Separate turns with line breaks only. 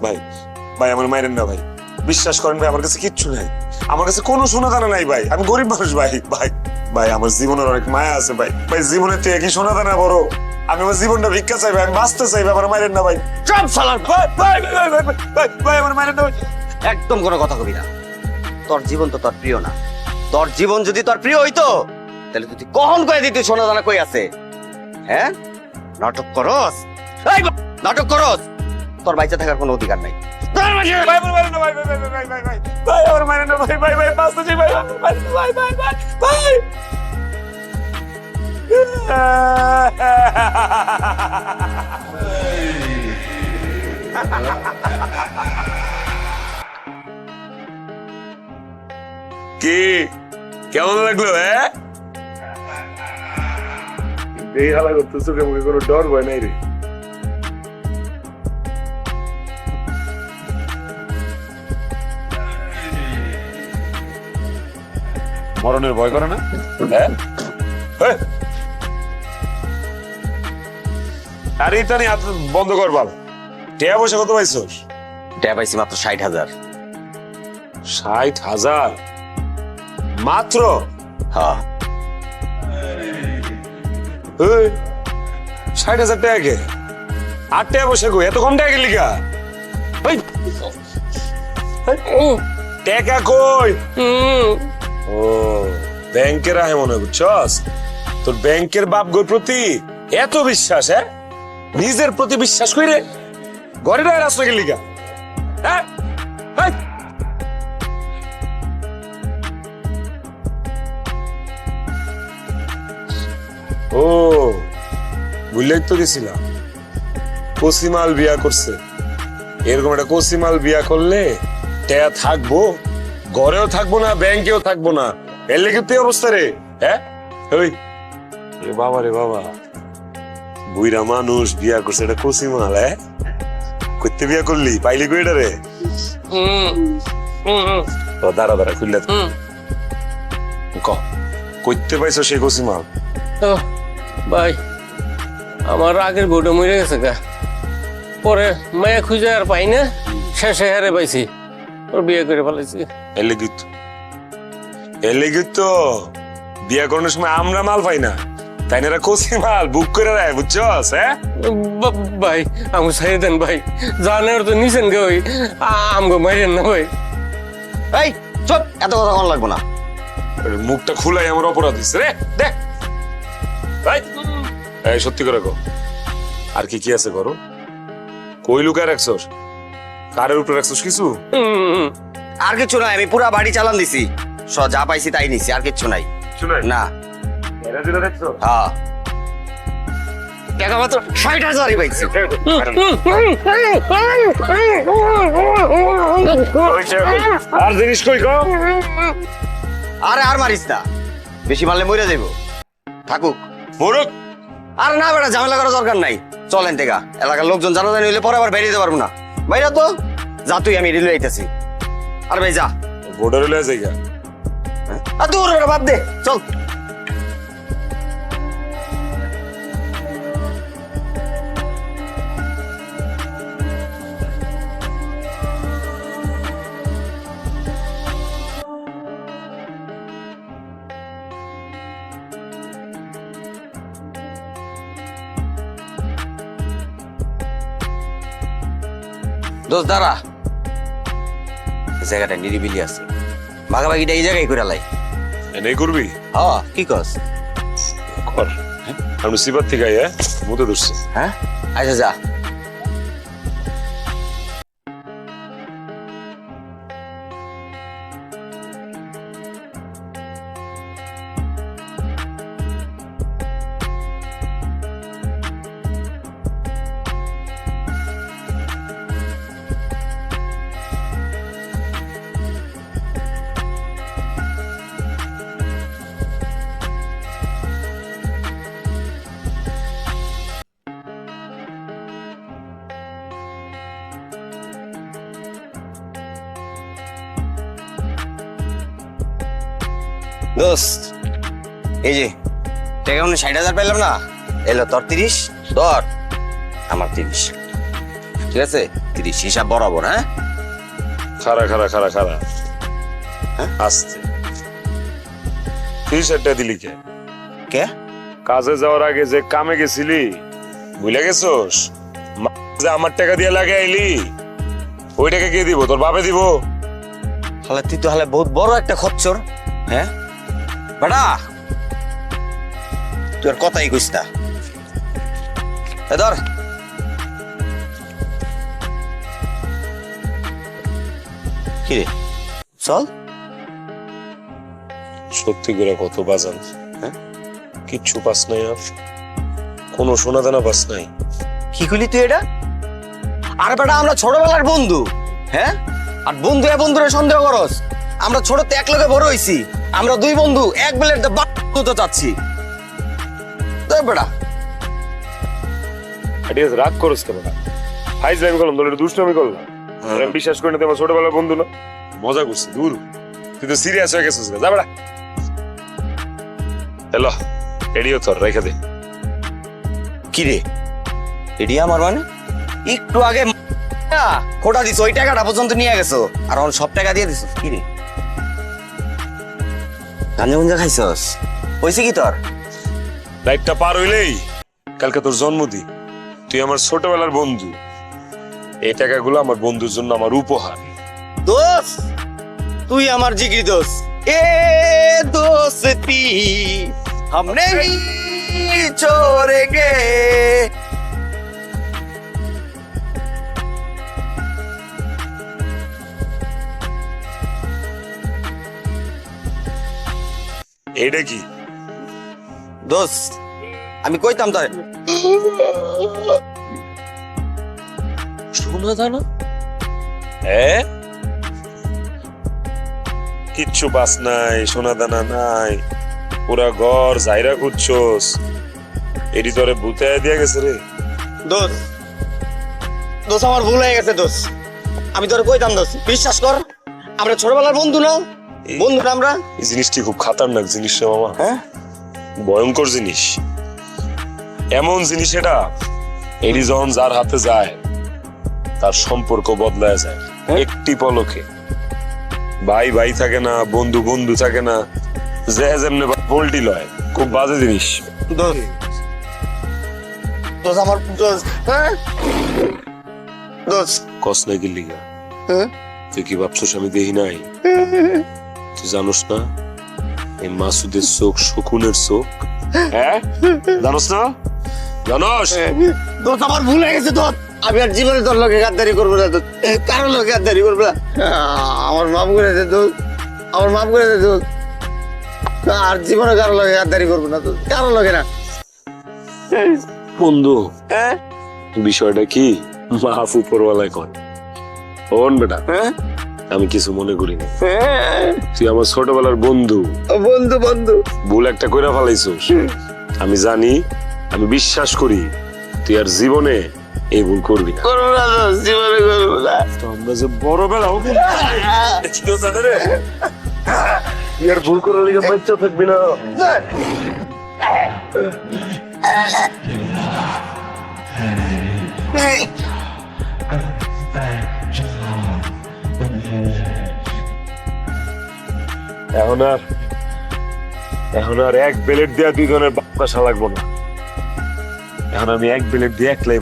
ভাই ভাই আমার মায়ের না ভাই, বিশ্বাস করেন ভাই, আমার কাছে কিচ্ছু নাই, আমার কাছে কোনো সোনা দানা নাই ভাই, আমি গরিব মানুষ ভাই। ভাই ভাই আমার জীবনের অনেক মায়া আছে ভাই, ভাই জীবনের থেকে কি সোনা দানা বড়? আমি আমার জীবনটা ভিক্ষা চাই ভাই, আমি বাঁচতে চাই ভাই, আমার মায়ের না ভাই।
সব শালার
ভাই ভাই ভাই ভাই ভাই ভাই আমার মায়ের না ভাই।
একদম কোনো কথা কবি না। তোর জীবন তো তোর প্রিয় না। তোর জীবন যদি তোর প্রিয় হইতো তাহলে তুই কখন কয়ে দিতি সোনা দানা কই আছে? হ্যাঁ, নাটক করস, এই নাটক করস। তোর বাইচা থাকার কোনো অধিকার নাই।
ভাই আমার মায়ের না ভাই ভাই ভাই ভাই ভাই ভাই ভাই আমার মায়ের না ভাই ভাই ভাই বাঁচতে চাই ভাই, আমার মায়ের না ভাই ভাই ভাই ভাই। কি কেমন লাগলো? হ্যাঁ, এই হালা করতে চোখে মুখে কোনো ডর ভয় নাই রে। মরণের ভয় করে না? হ্যাঁ, আরে ইতানি হাত বন্ধ কর বাল। টিয়া পয়সা কত পাইছস?
টাকা পাইছি মাত্র 60,000।
60,000 মাত্র?
হ্যাঁ,
60,000 টাকা কে? 8 টাকা পয়সা কই? এত কম টাকা গেলি গা? টাকা কই? ও ব্যাংকের আহে মনে হয়, বুঝছস? তোর ব্যাংকের বাপ গোর প্রতি এত বিশ্বাস? হ্যাঁ, নিজের প্রতি বিশ্বাস কইরে ঘরে রয়ে রাস্তা গেলি গা? হ্যাঁ, ও বুঝলেই তো গেছিলাম, কসিমাল বিয়া করছে। এরকম একটা কসিমাল বিয়া করলে টেয়া থাকবো, ঘরেও থাকবো না, ব্যাংকেও থাকবো না। এর লেগে তুই অবস্থা রে। হ্যাঁ, ওই রে বাবা রে বাবা, বুইরা মানুষ বিয়া করছে এটা কসিমাল। হ্যাঁ, করতে বিয়া করলি, পাইলি কই এটা রে? দাঁড়া দাঁড়া খুললে করতে পাইছো সেই কসিমাল?
ভাই আমার আগের বউটা মরে গেছে গা, পরে মায়া খুঁজে আর পাই না, শেষে হারে পাইছি, ওর বিয়ে করে ফেলাইছি।
এলে তো বিয়া করানোর সময় আমরা মাল পাই না, তাই না? কচি মাল বুক করে দেয়, বুঝছস? হ্যাঁ
ভাই আমি ছাড়ি দেন ভাই, জানের তো নিছেন গে ওই আমগো মাইরেন না ভাই।
এই চুপ, এত কথা কোন লাগবো না।
মুখটা খুলাই আমার অপরাধ দিচ্ছে রে। দেখ ভাই, এই সত্যি করে কো, আর কি কি আছে করো? কই লুকায় রাখছস? কারের উপরে রাখছস কিছু?
আর কিছু নাই, আমি পুরা বাড়ি চালান দিছি, যা পাইছি তাই নিছি, আর কিছু নাই। না, হ্যাঁ, টাকা মাত্র 60,000ই পাইছি।
আর জিনিস কই কো?
আরে আর মারিস না, বেশি মারলে মরে যাইব। থাকুক
মোরক।
আর না বেটা, ঝামেলা করার দরকার নাই। চলেন টেকা, এলাকার লোকজন জানা জানি হইলে পরে আবার বেরিয়ে দিতে পারবো না। বাইরা তো যা, তুই আমি রেলওয়ে আইতাছি। আর ভাই যা,
বর্ডারে লয়ে যাইগা।
আর দূর বেটা, বাদ দে, চল। দোস্ত দাঁড়া, এই জায়গাটা নিরিবিলি আছে, ভাগাভাগিটা এই জায়গায় করে লাই।
এনেই করবি?
হ্যাঁ, কি কস?
কর। আমি সিবার থেকে আই, হ্যাঁ মুতে ধরছে।
হ্যাঁ, আচ্ছা যা। দোস্ত এই যে টাকা 60,000 পেলাম না, এলো তোর 30, তোর আমার 30। ঠিক আছে? 30 হিসাব বরাবর, হ্যাঁ?
খারা খারা খারা খারা
হ্যাঁ?
আস্তে 30,000 টাকা দিলি কে?
কে?
কাজে যাওয়ার আগে যে কামে গেছিলি ভুলে গেছোস? যে আমার টাকা দিয়ে লাগে আইলি ওই টাকা কে দিব? তোর বাপে দিব?
হালে তুই তো হালে বহুত বড় একটা খচ্চর, হ্যাঁ বেটা? তুই আর কথাই কইস না। এ ধর, কি রে, চল।
সত্যি করে কত বাজান,
হ্যাঁ?
কিচ্ছু পাস নাই আর কোনো সোনা দানা পাস নাই।
কি কইলি তুই এটা? আরে বেটা, আমরা ছোটবেলার বন্ধু, হ্যাঁ? আর বন্ধু বন্ধুরে সন্দেহ করস? আমরা ছোটতে এক লগে বড় হইছি, আমরা দুই বন্ধু এক বেলের তো চাচ্ছি। তো বেটা,
ঠিক আছে, রাগ করস কেন? ফাইজলামি করলাম, তোর দুষ্টামি করলাম। আমি বিশ্বাস করি না তোমার ছোটবেলার বন্ধু না, মজা করছি। দূর, তুই তো সিরিয়াস হয়ে গেছিস। যা বেড়া, হ্যালো এডিও তোর রেখে দে।
কি রে এডি আমার মানে? একটু আগে খোটা দিছ, ওই টাকাটা পর্যন্ত নিয়ে গেছো, আর এখন সব টাকা দিয়ে দিছ। কি রে, গাঞ্জা গুঞ্জা খাইছস? হয়েছে কি তোর?
লাইটটা পার হইলেই কালকে তোর জন্মদিন। তুই আমার ছোটবেলার বন্ধু, এই টাকাগুলো আমার বন্ধুর জন্য আমার উপহার।
দোস, তুই আমার জিগরি দোস। এ দোস্তি हमने ही छोड़ेंगे।
এইটা কি?
দোস, আমি কইতাম তোর
সোনা দানা?
হ্যাঁ, কিচ্ছু পাস নাই, সোনা দানা নাই, পুরা ঘর জাইরা খুঁজছোস। এডি তোরে ভূতায় দিয়া গেছে রে।
দোস, দোস আমার ভুল হয়ে গেছে দোস। আমি তোর কইতাম দোস, বিশ্বাস কর, আমরা ছোটবেলার বন্ধু না? বন্ধু না আমরা?
এই জিনিসটি খুব খাতারনাক জিনিস রে মামা,
হ্যাঁ,
ভয়ঙ্কর জিনিস। এমন জিনিস এটা, এডি যখন যার হাতে যায় তার সম্পর্ক বদলায় যায় একটি পলকে। ভাই ভাই থাকে না, বন্ধু বন্ধু থাকে না, যে যেমনে পোল্টি লয়। খুব বাজে জিনিস।
দোস, দোস আমার দোস, হ্যাঁ দোস,
কস নাই কি লিগা?
হ্যাঁ?
তুই কি ভাবছিস আমি দেখি নাই? তুই জানোস না এই মাসুদের চোখ শকুনের চোখ? হ্যাঁ, জানোস না? জানোস?
দোস আমার ভুল হয়ে গেছে দোস। আমি আর জীবনে তোর লোকে গাদ্দারি করবো না দোস, কারো লোকে গাদ্দারি করবো না। আমার মাফ করে দে দোস, আমার মাফ করে দে দোস। আর জীবনে কারো লোকে গাদ্দারি করবো না দোস, কারো লোকে না।
বন্ধু,
হ্যাঁ
বিষয়টা কি মাফ উপরওয়ালায় কর। শোন বেটা,
হ্যাঁ
আমি কিছু মনে করি না।
হ্যাঁ,
তুই আমার ছোটবেলার বন্ধু,
বন্ধু বন্ধু।
ভুল একটা কইরা ফেলাইছিস। আমি জানি, আমি বিশ্বাস করি তুই আর জীবনে এই ভুল করবি না।
করবো না দোস, জীবনে করবো না।
তো আমরা যে বড় বেলা হবো, তুই জানে রে, তুই আর ভুল করার লিগে বাচ্চা থাকবি না। এখন আর এক বেলেট দিয়া দুইজনের বাক্কাশা লাগবো না। এখন আমি এক বেলেট দিয়ে একলাই